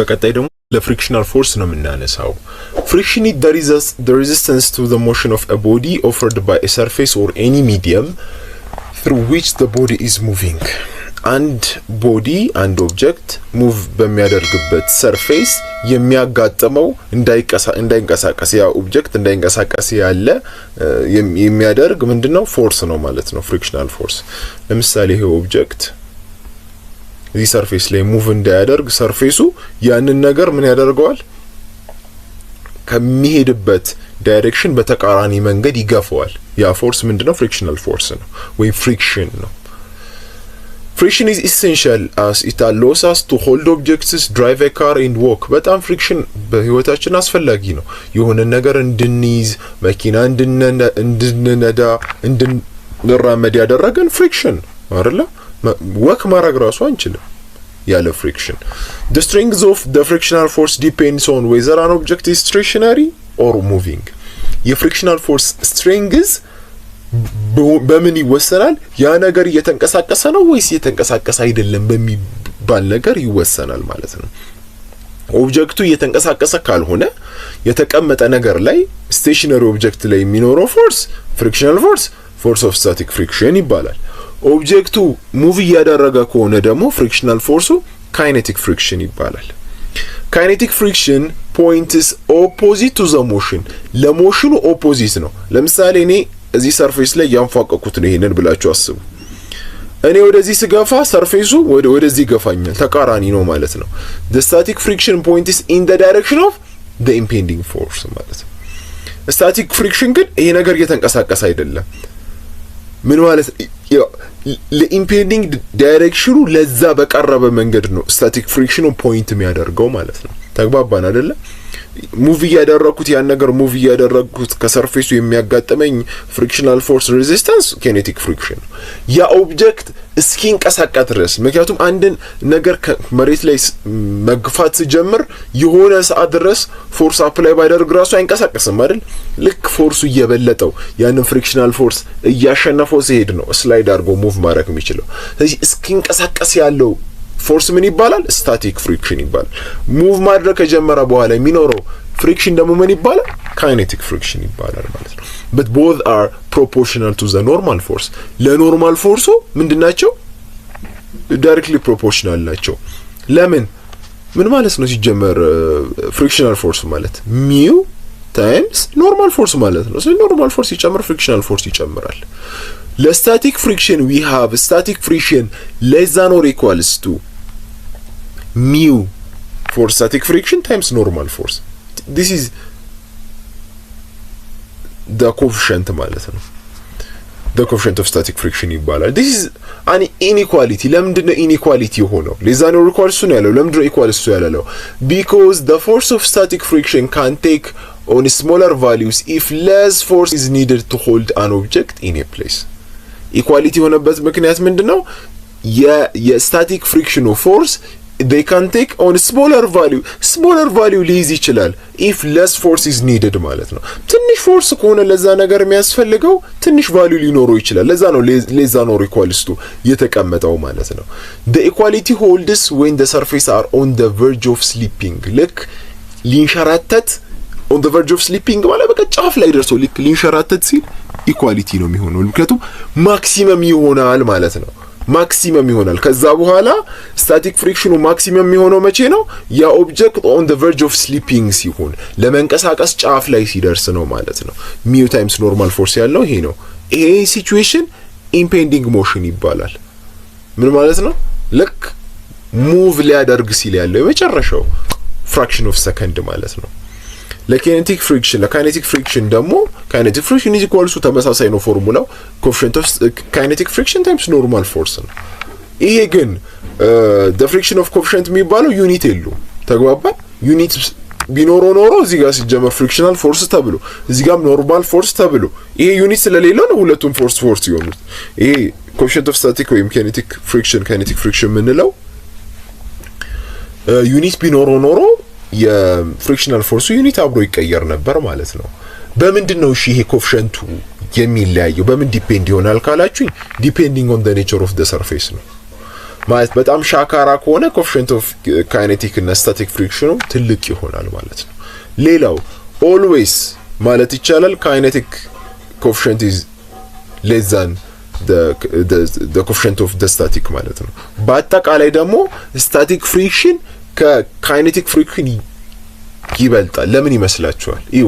በቀጣይ ደግሞ ለፍሪክሽናል ፎርስ ነው የምናነሳው። ፍሪክሽን is the resistance to the motion of a body offered by a surface or any medium through which the body is moving. አንድ ኦብጀክት ሙቭ በሚያደርግበት ሰርፌስ የሚያጋጥመው እንዳይንቀሳቀስ ያ ኦብጀክት እንዳይንቀሳቀስ ያለ የሚያደርግ ምንድነው ፎርስ ነው ማለት ነው ፍሪክሽናል ፎርስ። ለምሳሌ ይሄ ኦብጀክት እዚህ ሰርፌስ ላይ ሙቭ እንዳያደርግ ሰርፌሱ ያንን ነገር ምን ያደርገዋል? ከሚሄድበት ዳይሬክሽን በተቃራኒ መንገድ ይገፋዋል። ያ ፎርስ ምንድነው? ፍሪክሽናል ፎርስ ነው ወይ ፍሪክሽን ነው። Friction is essential as it allows us to hold objects, drive a car and walk. በጣም ፍሪክሽን በህይወታችን አስፈላጊ ነው። የሆነ ነገር እንድንይዝ፣ መኪና እንድንነዳ፣ እንድንራመድ ያደረገን ፍሪክሽን አይደለ? ወክ ማድረግ ራሱ አንችልም ያለ ፍሪክሽን። The strength of the frictional force depends on whether an object is stationary or moving. የፍሪክሽናል ፎርስ ስትሬንግዝ በምን ይወሰናል? ያ ነገር እየተንቀሳቀሰ ነው ወይስ እየተንቀሳቀሰ አይደለም በሚባል ነገር ይወሰናል ማለት ነው። ኦብጀክቱ እየተንቀሳቀሰ ካልሆነ የተቀመጠ ነገር ላይ ስቴሽነሪ ኦብጀክት ላይ የሚኖረው ፎርስ ፍሪክሽናል ፎርስ ኦፍ ስታቲክ ፍሪክሽን ይባላል። ኦብጀክቱ ሙቭ እያደረገ ከሆነ ደግሞ ፍሪክሽናል ፎርሱ ካይኔቲክ ፍሪክሽን ይባላል። ካይኔቲክ ፍሪክሽን ፖይንትስ ኦፖዚት ቱ ዘ ሞሽን፣ ለሞሽኑ ኦፖዚት ነው። ለምሳሌ እኔ እዚህ ሰርፌስ ላይ ያንፏቀቁት ነው ይሄንን ብላችሁ አስቡ። እኔ ወደዚህ ስገፋ ሰርፌሱ ወደዚህ ይገፋኛል፣ ተቃራኒ ነው ማለት ነው። the static friction point is in the direction of the impending force ማለት ነው። static friction ግን ይሄ ነገር እየተንቀሳቀሰ አይደለም። ምን ማለት ለኢምፔንዲንግ ዳይሬክሽኑ ለዛ በቀረበ መንገድ ነው static friction ፖይንት የሚያደርገው ማለት ነው። ተግባባን አይደለ? ሙቭ ያደረኩት ያን ነገር ሙቭ ያደረኩት ከሰርፌሱ የሚያጋጥመኝ ፍሪክሽናል ፎርስ ሬዚስታንስ ኬኔቲክ ፍሪክሽን ነው። ያ ኦብጀክት እስኪንቀሳቀስ ድረስ ምክንያቱም አንድን ነገር ከመሬት ላይ መግፋት ሲጀምር የሆነ ሰዓት ድረስ ፎርስ አፕላይ ባይደርግ ራሱ አይንቀሳቀስም አይደል? ልክ ፎርሱ እየበለጠው ያንን ፍሪክሽናል ፎርስ እያሸነፈው ሲሄድ ነው ስላይድ አድርጎ ሙቭ ማድረግ የሚችለው። ስለዚህ እስኪንቀሳቀስ ያለው ፎርስ ምን ይባላል? ስታቲክ ፍሪክሽን ይባላል። ሙቭ ማድረግ ከጀመረ በኋላ የሚኖረው ፍሪክሽን ደግሞ ምን ይባላል? ካይኔቲክ ፍሪክሽን ይባላል ማለት ነው። but both are proportional to the normal force። ለኖርማል ፎርሱ ምንድናቸው? ዳይሬክትሊ ፕሮፖርሽናል ናቸው። ለምን? ምን ማለት ነው ሲጀመር ፍሪክሽናል ፎርስ ማለት ሚው ታይምስ ኖርማል ፎርስ ማለት ነው። ስለዚህ ኖርማል ፎርስ ይጨምር ፍሪክሽናል ፎርስ ይጨምራል። ለስታቲክ ፍሪክሽን we have static friction less than or equals to mu for static friction times normal force. This is the coefficient ማለት ነው። the coefficient of static friction ይባላል። this is an inequality። ለምንድን ነው inequality የሆነው? less than or equals to ነው ያለው። ለምንድን ነው equals to ያለው? because the force of static friction can take on smaller values if less force is needed to hold an object in a place. ኢኳሊቲ የሆነበት ምክንያት ምንድነው? የስታቲክ ፍሪክሽኑ ፎርስ they can take on smaller value ሊይዝ ይችላል if less force is needed ማለት ነው። ትንሽ ፎርስ ከሆነ ለዛ ነገር የሚያስፈልገው ትንሽ ቫልዩ ሊኖረው ይችላል። ለዛ ነው ለዛ ነው equals to የተቀመጠው ማለት ነው። the equality holds when the surface are on the verge of slipping። ልክ ሊንሸራተት on the verge of slipping ማለት በቃ ጫፍ ላይ ደርሶ ልክ ሊንሸራተት ሲል ኢኳሊቲ ነው የሚሆነው። ምክንያቱም ማክሲመም ይሆናል ማለት ነው። ማክሲመም ይሆናል። ከዛ በኋላ ስታቲክ ፍሪክሽኑ ማክሲመም የሚሆነው መቼ ነው? ያ ኦብጀክት on the verge of slipping ሲሆን ለመንቀሳቀስ ጫፍ ላይ ሲደርስ ነው ማለት ነው። ሚው ታይምስ ኖርማል ፎርስ ያለው ይሄ ነው። ይሄ ሲቹዌሽን ኢምፔንዲንግ ሞሽን ይባላል። ምን ማለት ነው? ልክ ሙቭ ሊያደርግ ሲል ያለው የመጨረሻው ፍራክሽን ኦፍ ሰከንድ ማለት ነው። ለካይኔቲክ ፍሪክሽን ደግሞ ካይኔቲክ ፍሪክሽን ኢዝ ኢኳልስ ቱ ተመሳሳይ ነው ፎርሙላው ኮኤፊሺየንት ኦፍ ካይኔቲክ ፍሪክሽን ታይምስ ኖርማል ፎርስ ነው። ይሄ ግን the friction of coefficient የሚባለው ዩኒት የለውም። ተግባባን? ዩኒት ቢኖረው ኖሮ እዚህ ጋር ሲጀመር ፍሪክሽናል ፎርስ ተብሎ እዚህ ጋር ኖርማል ፎርስ ተብሎ ይሄ ዩኒት ስለሌለው ነው ሁለቱም ፎርስ ይሆኑት። ይሄ ኮኤፊሺየንት ኦፍ ስታቲክ ወይም ካይኔቲክ ፍሪክሽን የምንለው ዩኒት ቢኖረው ኖሮ የፍሪክሽናል ፎርሱ ዩኒት አብሮ ይቀየር ነበር ማለት ነው። በምንድነው እሺ ይሄ ኮኤፊሺየንቱ የሚለያየው? በምን ዲፔንድ ይሆናል ካላችሁኝ ዲፔንዲንግ ኦን ዘ ኔቸር ኦፍ ዘ ሰርፌስ ነው። ማለት በጣም ሻካራ ከሆነ ኮኤፊሽንት ኦፍ ካይኔቲክ እና ስታቲክ ፍሪክሽኑ ትልቅ ይሆናል ማለት ነው። ሌላው ኦልዌይስ ማለት ይቻላል ካይኔቲክ ኮኤፊሽንት ኢዝ ሌስ ዛን the coefficient of the static ማለት ነው። በአጠቃላይ ደግሞ ስታቲክ ፍሪክሽን ከካይኔቲክ ፍሪክሽን ይበልጣል። ለምን ይመስላችኋል? እዩ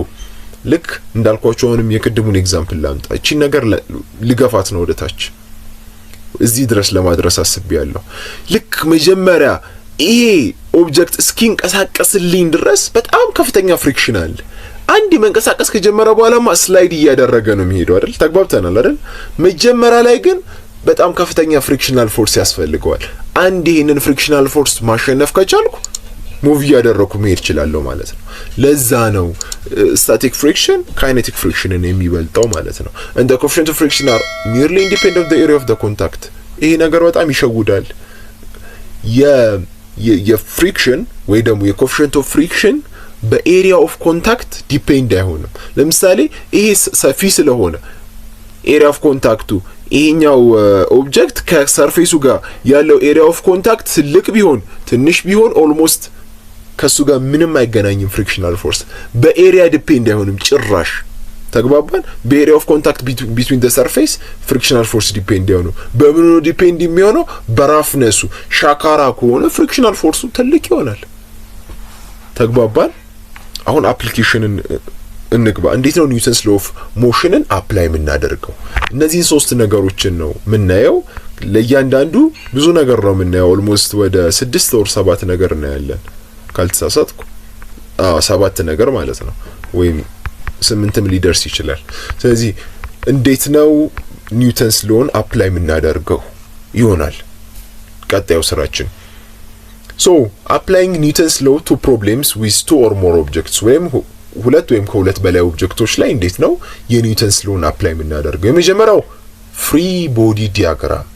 ልክ እንዳልኳችሁ አሁንም የቅድሙን ኤግዛምፕል ላምጣ። እቺ ነገር ልገፋት ነው ወደታች እዚህ ድረስ ለማድረስ አስቤያለሁ። ልክ መጀመሪያ ይሄ ኦብጀክት እስኪንቀሳቀስልኝ ድረስ በጣም ከፍተኛ ፍሪክሽን አለ። አንድ መንቀሳቀስ ከጀመረ በኋላማ ስላይድ እያደረገ ነው የሚሄደው አይደል? ተግባብተናል አይደል? መጀመሪያ ላይ ግን በጣም ከፍተኛ ፍሪክሽናል ፎርስ ያስፈልገዋል። አንድ ይሄንን ፍሪክሽናል ፎርስ ማሸነፍ ከቻልኩ ሙቭ እያደረኩ መሄድ እችላለሁ ማለት ነው። ለዛ ነው ስታቲክ ፍሪክሽን ካይኔቲክ ፍሪክሽንን የሚበልጠው ማለት ነው። and the coefficient of friction are nearly independent of the area of the contact። ይሄ ነገር በጣም ይሸውዳል። የፍሪክሽን ወይ ደግሞ የኮኤፊሽንት ኦፍ ፍሪክሽን በኤሪያ ኦፍ ኮንታክት ዲፔንድ አይሆንም። ለምሳሌ ይሄ ሰፊ ስለሆነ ኤሪያ ኦፍ ኮንታክቱ ይሄኛው ኦብጀክት ከሰርፌሱ ጋር ያለው ኤሪያ ኦፍ ኮንታክት ትልቅ ቢሆን ትንሽ ቢሆን ኦልሞስት ከሱ ጋር ምንም አይገናኝም። ፍሪክሽናል ፎርስ በኤሪያ ዲፔንድ አይሆንም ጭራሽ። ተግባባን? በኤሪያ ኦፍ ኮንታክት ቢትዊን ዘ ሰርፌስ ፍሪክሽናል ፎርስ ዲፔንድ አይሆንም። በምኑ ዲፔንድ የሚሆነው? በራፍነሱ። ሻካራ ከሆነ ፍሪክሽናል ፎርሱ ትልቅ ይሆናል። ተግባባን? አሁን አፕሊኬሽንን እንግባ። እንዴት ነው ኒውተንስ ሎ ኦፍ ሞሽንን አፕላይ የምናደርገው? እነዚህን ሶስት ነገሮችን ነው የምናየው። ለእያንዳንዱ ብዙ ነገር ነው የምናየው። ኦልሞስት ወደ 6 or 7 ነገር እናያለን ካልተሳሳትኩ። 7 ነገር ማለት ነው፣ ወይም 8ም ሊደርስ ይችላል። ስለዚህ እንዴት ነው ኒውተንስ ሎን አፕላይ የምናደርገው ይሆናል ቀጣዩ ስራችን። So applying Newton's law to problems with 2 or more objects ወይም ሁለት ወይም ከሁለት በላይ ኦብጀክቶች ላይ እንዴት ነው የኒውተንስ ሎን አፕላይ የምናደርገው? የመጀመሪያው ፍሪ ቦዲ ዲያግራም።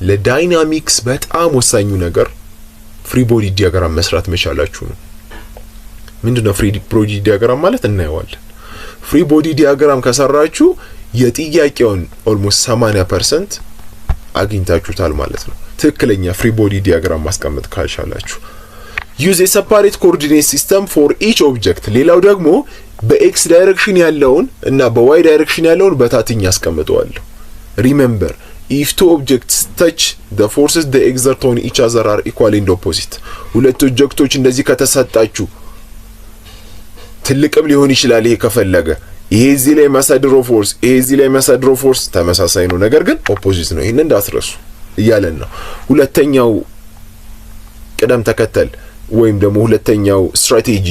ለዳይናሚክስ በጣም ወሳኙ ነገር ፍሪ ቦዲ ዲያግራም መስራት መቻላችሁ ነው። ምንድነው ፍሪ ቦዲ ዲያግራም ማለት? እናየዋለን። ፍሪ ቦዲ ዲያግራም ከሰራችሁ የጥያቄውን ኦልሞስት 80% አግኝታችሁታል ማለት ነው። ትክክለኛ ፍሪ ቦዲ ዲያግራም ማስቀመጥ ካልቻላችሁ ዩዝ ኤ ሰፓሬት ኮኦርዲኔት ሲስተም ፎር ኢች ኦብጀክት። ሌላው ደግሞ በኤክስ ዳይሬክሽን ያለውን እና በዋይ ዳይሬክሽን ያለውን በታትኝ ያስቀምጠዋለሁ። ሪሜምበር ኢፍ ቱ ኦብጀክትስ ተች ዘ ፎርስስ ዘ ኤግዘርት ኦን ኢች አዘር አር ኢኳል ኤንድ ኦፖዚት። ሁለት ኦብጀክቶች እንደዚህ ከተሰጣችሁ ትልቅም ሊሆን ይችላል ይሄ ከፈለገ ይሄ እዚህ ላይ የሚያሳድረው ፎርስ ይሄ እዚህ ላይ የሚያሳድረው ፎርስ ተመሳሳይ ነው፣ ነገር ግን ኦፖዚት ነው። ይሄን እንዳትረሱ እያለን ነው። ሁለተኛው ቅደም ተከተል ወይም ደግሞ ሁለተኛው ስትራቴጂ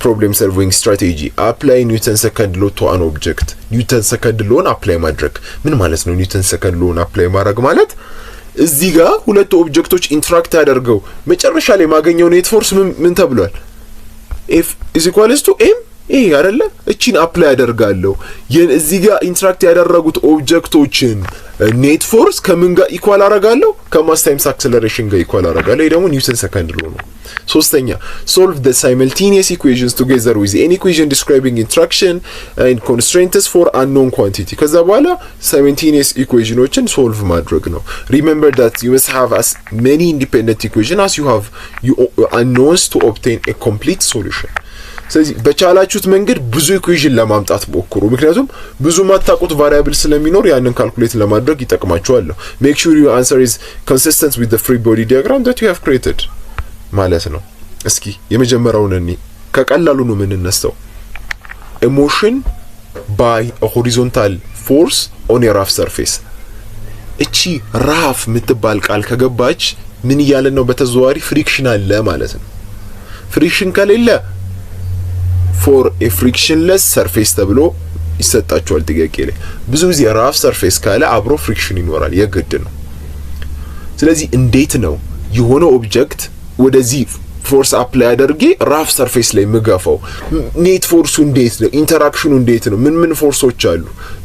ፕሮብሌም ሶልቪንግ ስትራቴጂ አፕላይ ኒውተን ሰከንድ ሎ ቱ አን ኦብጀክት። ኒውተን ሰከንድ ሎን አፕላይ ማድረግ ምን ማለት ነው? ኒውተን ሰከንድ ሎን አፕላይ ማድረግ ማለት እዚህ ጋር ሁለት ኦብጀክቶች ኢንተራክት ያደርገው መጨረሻ ላይ ማገኘው ኔት ፎርስ ምን ተብሏል? F is equals to m ይሄ አይደለ? እቺን አፕላይ ያደርጋለሁ። እዚህ ጋር ኢንተራክት ያደረጉት ኦብጀክቶችን ኔት ፎርስ ከምን ጋር ኢኳል አደርጋለሁ? ከማስ ታይምስ አክሰለሬሽን ጋር ኢኳል አደርጋለሁ። ይሄ ደግሞ ኒውተን ሰከንድ ሎ ነው። ሶስተኛ solve the simultaneous equations together with any equation describing interaction and constraints for unknown quantity። ከዛ በኋላ simultaneous equationዎችን solve ማድረግ ነው። remember that you must have as many independent equations as you have unknowns to obtain a complete solution። ስለዚህ በቻላችሁት መንገድ ብዙ ኢኩዌሽን ለማምጣት ሞክሩ። ምክንያቱም ብዙ ማታውቁት ቫሪያብል ስለሚኖር ያንን ካልኩሌት ለማድረግ ይጠቅማችኋል። make sure your answer is consistent with the free body diagram that you have created ማለት ነው። እስኪ የመጀመሪያውን እኔ ከቀላሉ ነው የምንነሳው። a motion by a horizontal force on a rough surface። እቺ ራፍ የምትባል ቃል ከገባች ምን እያለን ነው? በተዘዋዋሪ ፍሪክሽን አለ ማለት ነው። ፍሪክሽን ከሌለ for a frictionless surface ተብሎ ይሰጣቸዋል ጥያቄ ላይ። ብዙ ጊዜ ራፍ ሰርፌስ ካለ አብሮ ፍሪክሽን ይኖራል፣ የግድ ነው። ስለዚህ እንዴት ነው የሆነ ኦብጀክት ወደዚህ ፎርስ አፕላይ አድርጌ ራፍ ሰርፌስ ላይ ምገፋው? ኔት ፎርሱ እንዴት ነው? ኢንተራክሽኑ እንዴት ነው? ምን ፎርሶች አሉ?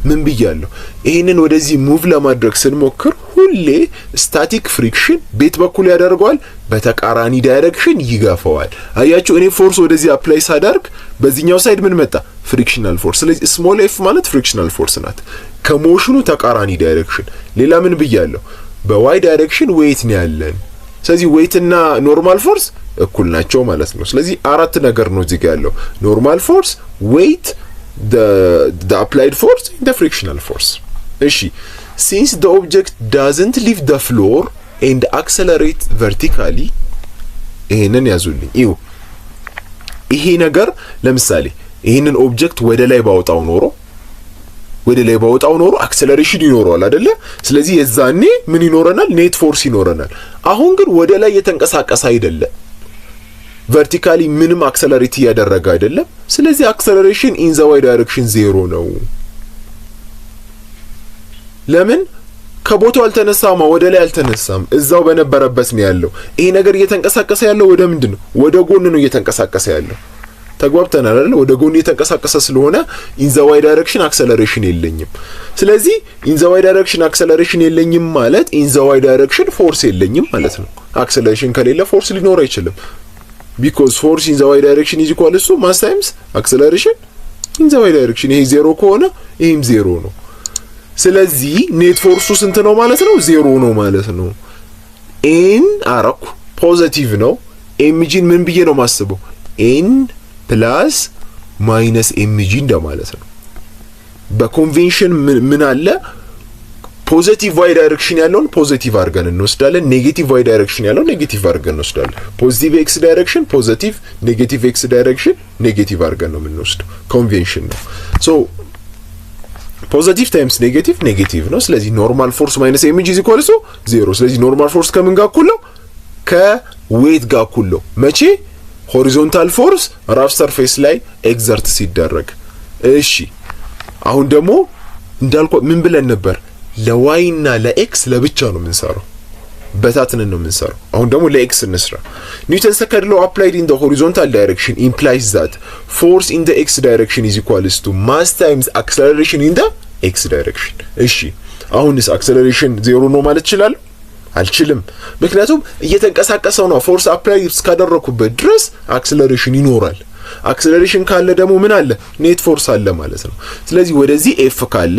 ምን ብያለሁ? ይሄንን ወደዚህ ሙቭ ለማድረግ ስንሞክር ሁሌ ስታቲክ ፍሪክሽን ቤት በኩል ያደርገዋል፣ በተቃራኒ ዳይሬክሽን ይገፋዋል። አያችሁ፣ እኔ ፎርስ ወደዚህ አፕላይ ሳደርግ በዚህኛው ሳይድ ምን መጣ? ፍሪክሽናል ፎርስ። ስለዚህ ስሞል ኤፍ ማለት ፍሪክሽናል ፎርስ ናት፣ ከሞሽኑ ተቃራኒ ዳይሬክሽን። ሌላ ምን ብያለሁ? በዋይ ዳይሬክሽን ዌይት ነው ያለን። ስለዚህ ዌይት እና ኖርማል ፎርስ እኩል ናቸው ማለት ነው። ስለዚህ አራት ነገር ነው እዚህ ጋር ያለው ኖርማል ፎርስ፣ ዌይት፣ the applied force and the frictional force። እሺ since the object doesn't leave the floor and accelerate vertically ይሄንን ያዙልኝ። ይሄ ነገር ለምሳሌ ይሄንን ኦብጀክት ወደ ላይ ባወጣው ኖሮ አክሰለሬሽን ይኖረዋል አይደለ? ስለዚህ የዛኔ ምን ይኖረናል? ኔት ፎርስ ይኖረናል። አሁን ግን ወደ ላይ የተንቀሳቀሰ አይደለም፣ ቨርቲካሊ ምንም አክሰለሬት እያደረገ አይደለም። ስለዚህ አክሰለሬሽን ኢን ዘ ዋይ ዳይሬክሽን ዜሮ ነው። ለምን? ከቦታው አልተነሳማ፣ ወደ ላይ አልተነሳም፣ እዛው በነበረበት ነው ያለው። ይሄ ነገር እየተንቀሳቀሰ ያለው ወደ ምንድነው? ወደ ጎን ነው እየተንቀሳቀሰ ያለው። ተግባብተናል አይደል? ወደ ጎን እየተንቀሳቀሰ ስለሆነ ኢን ዘ ዋይ ዳይሬክሽን አክሰለሬሽን የለኝም። ስለዚህ ኢን ዘ ዋይ ዳይሬክሽን አክሰለሬሽን የለኝም ማለት ኢን ዘ ዋይ ዳይሬክሽን ፎርስ የለኝም ማለት ነው። አክሰለሬሽን ከሌለ ፎርስ ሊኖር አይችልም። because force in the y direction is equal to mass times acceleration in the y direction። ይሄ ዜሮ ከሆነ ይሄም ዜሮ ነው። ስለዚህ ኔት ፎርሱ ስንት ነው ማለት ነው? ዜሮ ነው ማለት ነው። ኤን አረኩ ፖዚቲቭ ነው። ኤምጂን ምን ብዬ ነው ማስበው? ኤን ፕላስ ማይነስ ኤምጂ እንደማለት ነው። በኮንቬንሽን ምን አለ? ፖዚቲቭ ዋይ ዳይሬክሽን ያለውን ፖዚቲቭ አድርገን እንወስዳለን። ኔጌቲቭ ዋይ ዳይሬክሽን ያለውን ኔጌቲቭ አድርገን እንወስዳለን። ፖዚቲቭ ኤክስ ዳይሬክሽን ፖዚቲቭ፣ ኔጌቲቭ ኤክስ ዳይሬክሽን ኔጌቲቭ አድርገን ነው የምንወስደው። ኮንቬንሽን ነው። ሶ ፖዚቲቭ ታይምስ ኔጌቲቭ ኔጌቲቭ ነው። ስለዚህ ኖርማል ፎርስ ማይነስ ኤምጂ ኢዝ ኢኳል ቱ ዜሮ። ስለዚህ ኖርማል ፎርስ ከምን ጋር እኩል ነው? ከዌት ጋር እኩል ነው። መቼ? ሆሪዞንታል ፎርስ ራፍ ሰርፌስ ላይ ኤግዘርት ሲደረግ። እሺ አሁን ደግሞ እንዳልኩ ምን ብለን ነበር? ለዋይ እና ለኤክስ ለብቻ ነው የምንሰራው፣ በታትንን ነው የምንሰራው። አሁን ደግሞ ለኤክስ እንስራ። ኒውተን ሰከንድ ሎ አፕላይድ ኢን ዘ ሆሪዞንታል ዳይሬክሽን ኢምፕላይስ ዛት ፎርስ ኢን ዘ ኤክስ ዳይሬክሽን ኢዝ ኢኳልስ ቱ ማስ ታይምስ አክሰለሬሽን ኢን ዘ ኤክስ ዳይሬክሽን። እሺ አሁንስ አክሰለሬሽን ዜሮ ነው ማለት ይችላል? አልችልም። ምክንያቱም እየተንቀሳቀሰው ነው። ፎርስ አፕላይ እስካደረኩበት ድረስ አክሰለሬሽን ይኖራል። አክሰለሬሽን ካለ ደግሞ ምን አለ? ኔት ፎርስ አለ ማለት ነው። ስለዚህ ወደዚህ ኤፍ ካለ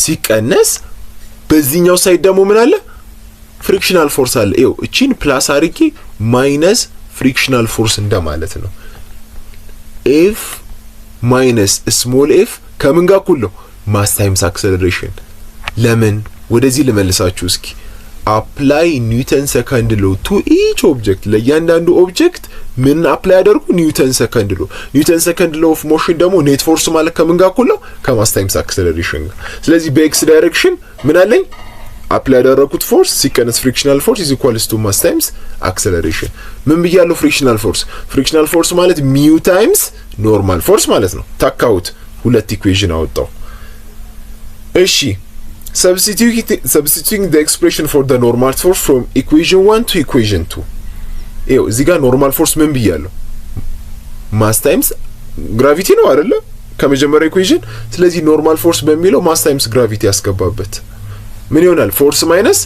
ሲቀነስ በዚህኛው ሳይድ ደግሞ ምን አለ? ፍሪክሽናል ፎርስ አለ። ይኸው እቺን ፕላስ አድርጌ ማይነስ ፍሪክሽናል ፎርስ እንደማለት ነው። ኤፍ ማይነስ ስሞል ኤፍ ከምን ጋር እኩል ነው? ማስ ታይምስ አክሰለሬሽን። ለምን? ወደዚህ ልመልሳችሁ እስኪ። አፕላይ ኒውተን ሰከንድ ሎ ቱ ኢች ኦብጀክት፣ ለእያንዳንዱ ኦብጀክት ምን አፕላይ ያደርጉ? ኒውተን ሰከንድ ሎ። ኒውተን ሰከንድ ሎ ኦፍ ሞሽን ደግሞ ኔት ፎርስ ማለት ከምን ጋር እኩል ነው? ከማስ ታይምስ አክሰለሬሽን ጋር። ስለዚህ በኤክስ ዳይሬክሽን ምን አለኝ? አፕላይ ያደረኩት ፎርስ ሲቀነስ ፍሪክሽናል ፎርስ ኢዝ ኢኳልስ ቱ ማስ ታይምስ አክሰለሬሽን። ምን ብያለሁ? ፍሪክሽናል ፎርስ። ፍሪክሽናል ፎርስ ማለት ሚው ታይምስ ኖርማል ፎርስ ማለት ነው። ታካውት ሁለት ኢኩዌሽን አወጣው። እሺ substituting the expression for the normal force from equation 1 to equation 2። ይኸው እዚህ ጋር ኖርማል ፎርስ ምን ብያለሁ? ማስ ታይምስ ግራቪቲ ነው አይደለ? ከመጀመሪያ ኢኩዌሽን። ስለዚህ ኖርማል ፎርስ በሚለው ማስ ታይምስ ግራቪቲ ያስገባበት ምን ይሆናል? ፎርስ ማይነስ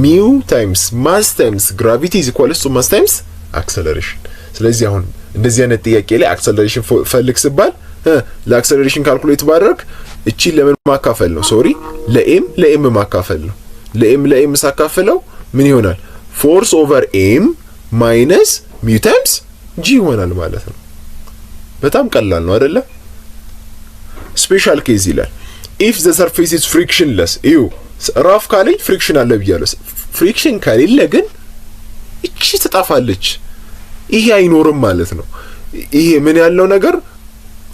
ሚው ታይምስ ማስ ታይምስ ግራቪቲ ኢዝ ኢኳልስ ቱ ማስ ታይምስ አክሰለሬሽን። ስለዚህ አሁን እንደዚህ አይነት ጥያቄ ላይ አክሰለሬሽን ፈልግ ሲባል ለአክሰለሬሽን ካልኩሌት ባደረግ እቺን ለምን ማካፈል ነው? ሶሪ ለኤም ማካፈል ነው። ለኤም ሳካፈለው ምን ይሆናል? ፎርስ ኦቨር ኤም ማይነስ ሚው ታይምስ ጂ ይሆናል ማለት ነው። በጣም ቀላል ነው አይደለ? ስፔሻል ኬዝ ይላል ኢፍ ዘ ሰርፌስ ኢዝ ፍሪክሽንለስ። እዩ ራፍ ካለኝ ፍሪክሽን አለ ብያለሁ። ፍሪክሽን ከሌለ ግን እቺ ትጣፋለች። ይሄ አይኖርም ማለት ነው። ይሄ ምን ያለው ነገር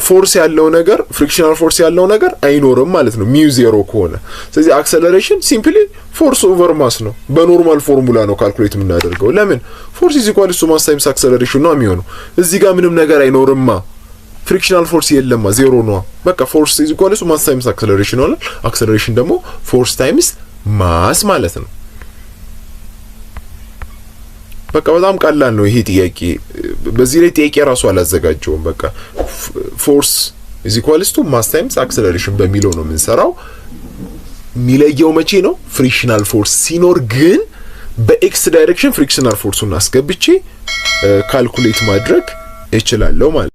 ፎርስ ያለው ነገር ፍሪክሽናል ፎርስ ያለው ነገር አይኖርም ማለት ነው ሚው ዜሮ ከሆነ። ስለዚህ አክሰለሬሽን ሲምፕሊ ፎርስ ኦቨር ማስ ነው። በኖርማል ፎርሙላ ነው ካልኩሌት የምናደርገው። ለምን? ፎርስ ኢዝ ኢኳልስ ቱ ማስ ታይምስ አክሰለሬሽን ነው የሚሆነው። እዚህ ጋር ምንም ነገር አይኖርማ፣ ፍሪክሽናል ፎርስ የለማ፣ ዜሮ ነው። በቃ ፎርስ ኢዝ ኢኳልስ ቱ ማስ ታይምስ አክሰለሬሽን ነው። አክሰለሬሽን ደግሞ ፎርስ ታይምስ ማስ ማለት ነው። በቃ በጣም ቀላል ነው ይሄ ጥያቄ። በዚህ ላይ ጥያቄ ራሱ አላዘጋጀውም። በቃ ፎርስ ኢዝ ኢኳልስ ቱ ማስ ታይምስ አክሰለሬሽን በሚለው ነው የምንሰራው። የሚለየው መቼ ነው? ፍሪክሽናል ፎርስ ሲኖር ግን በኤክስ ዳይሬክሽን ፍሪክሽናል ፎርሱን አስገብቼ ካልኩሌት ማድረግ እችላለሁ ማለት